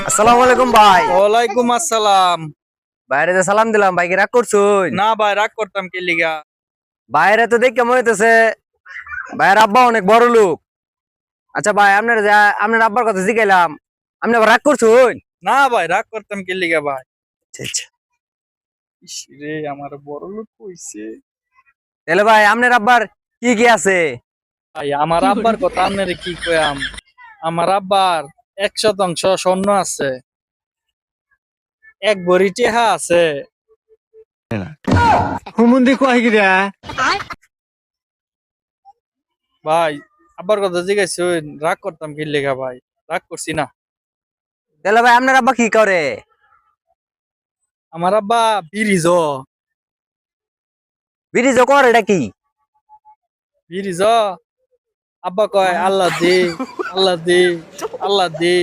আসসালামু আলাইকুম ভাই। ওয়ালাইকুম আসসালাম। বাইরে যে সালাম দিলাম, ভাই কি রাগ করছুন? না ভাই, রাগ করতাম কি লিগা? বাইরে তো দেখে মনে হইতেছে ভাইয়ের আব্বা অনেক বড় লোক। আচ্ছা ভাই, আপনার আব্বার কথা জিগাইলাম, আপনি আবার রাগ করছুন? না ভাই, রাগ করতাম কি লিগা ভাই? আচ্ছা আচ্ছা। ইস রে, আমার বড় লোক কইছে। তাহলে ভাই আপনার আব্বার কি কি আছে? ভাই, আমার আব্বার কথা আপনারে কি কয়াম? আমার আব্বার 1% স্বর্ণ আছে, এক ভরি টেহা আছে। হুমুন্দি কয় গিরা ভাই, আব্বার কথা জিগাইছুন, রাগ করতাম কি লিগা ভাই? রাগ করছি না। তাহলে ভাই আপনার আব্বা কি করে? আমার আব্বা ব্রিজ ব্রিজ করে এটা কি? ব্রিজ আব্বা কয় আল্লাহ দে, আল্লাহ দে, আল্লাহ দে।